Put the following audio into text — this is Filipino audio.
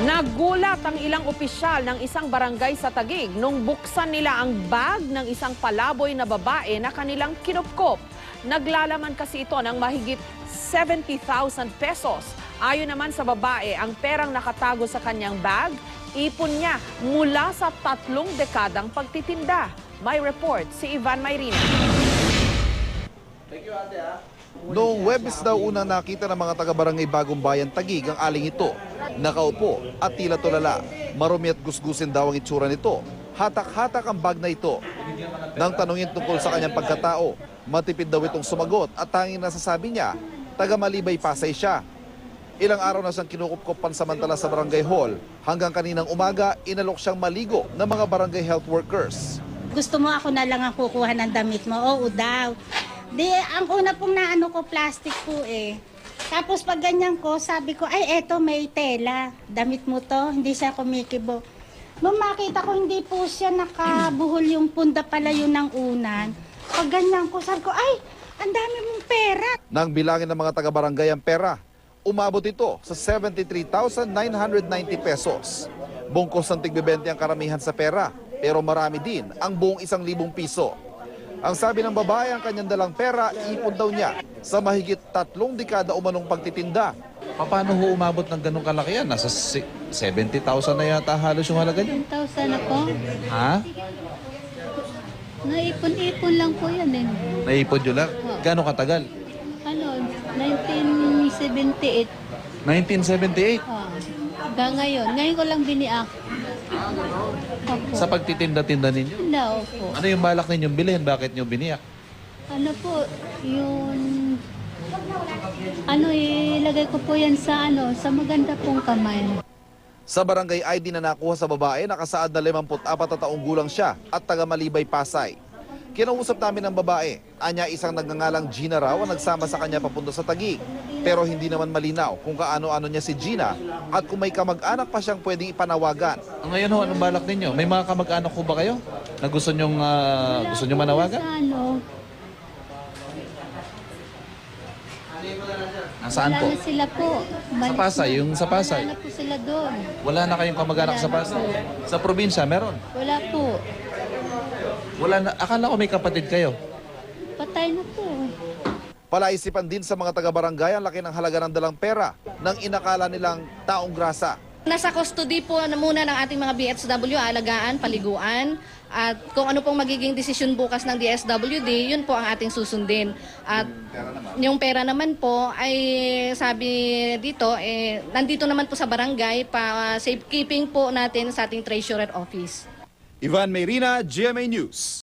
Nagulat ang ilang opisyal ng isang barangay sa Taguig nung buksan nila ang bag ng isang palaboy na babae na kanilang kinupkop. Naglalaman kasi ito ng mahigit 70,000 pesos. Ayon naman sa babae, ang perang nakatago sa kanyang bag, ipon niya mula sa 3 dekadang pagtitinda. May report si Ivan Mayrina. Noong Huwebes daw unang nakita ng mga taga-barangay Bagong Bayan Taguig ang aling ito. Nakaupo at tila tulala. Marumi at gusgusin daw ang itsura nito. Hatak-hatak ang bag na ito. Nang tanungin tungkol sa kanyang pagkatao, matipid daw itong sumagot at tanging nasasabi niya, taga-Malibay Pasay siya. Ilang araw na siyang kinukupkop pansamantala sa barangay hall. Hanggang kaninang umaga, inalok siyang maligo ng mga barangay health workers. Gusto mo ako na lang ang kukuha ng damit mo? Oo daw. Di, ang una pong naano ko, plastic po eh. Tapos pag ganyan ko, sabi ko, ay eto may tela. Damit mo to, hindi siya kumikibo. Nung makita ko, hindi po siya nakabuhol yung punda pala yun ng unan. Pag ganyan ko, sabi ko, ay, ang dami mong pera. Nang bilangin ng mga taga-barangay ang pera, umabot ito sa 73,990 pesos. Bungkos ng tig-20 ang karamihan sa pera, pero marami din ang buong 1,000 piso. Ang sabi ng babae, ang kanyang dalang pera, ipon daw niya sa mahigit 3 dekada umanong pagtitinda. Paano ho umabot ng ganong kalaki yan? Nasa 70,000 na yata halos yung halaga niya. 10,000 na po. Ha? Naipon-ipon lang po yan eh. Naipon nyo lang? Gano'ng katagal? Ano, 1978. 1978? Hanggang ngayon. Ngayon ko lang biniak. Opo. Sa pagtitinda-tinda ninyo? No, po. Ano yung balak ninyong bilhin? Bakit nyo biniyak? Ano po, yung... Ano, ilagay ko po yan sa sa maganda pong kamay. Sa barangay ID na nakuha sa babae, nakasaad na 54 na taong gulang siya at taga-Malibay Pasay. Kinausap namin ng babae, anya isang nagngangalang Gina raw ang nagsama sa kanya papunta sa Taguig. Pero hindi naman malinaw kung kaano-ano niya si Gina at kung may kamag-anak pa siyang pwedeng ipanawagan. Ngayon ho, anong balak ninyo? May mga kamag-anak ko ba kayo? Na gusto nyong manawagan? Sa ano, Nasaan wala po? na sila po. Sa Pasay, yung sa Pasay. Wala na po sila doon. Wala na kayong kamag-anak sa Pasay? Sa probinsya, meron? Wala po. Wala na. Akala ko may kapatid kayo. Patay na po. Palaisipan din sa mga taga-barangay ang laki ng halaga ng dalang pera ng inakala nilang taong grasa. Nasa custody po na muna ng ating mga BHW, alagaan, paliguan, at kung ano pong magiging desisyon bukas ng DSWD, yun po ang ating susundin. At yung pera naman po ay sabi dito, nandito naman po sa barangay, pa safekeeping po natin sa ating treasurer office. Ivan Mayrina, GMA News.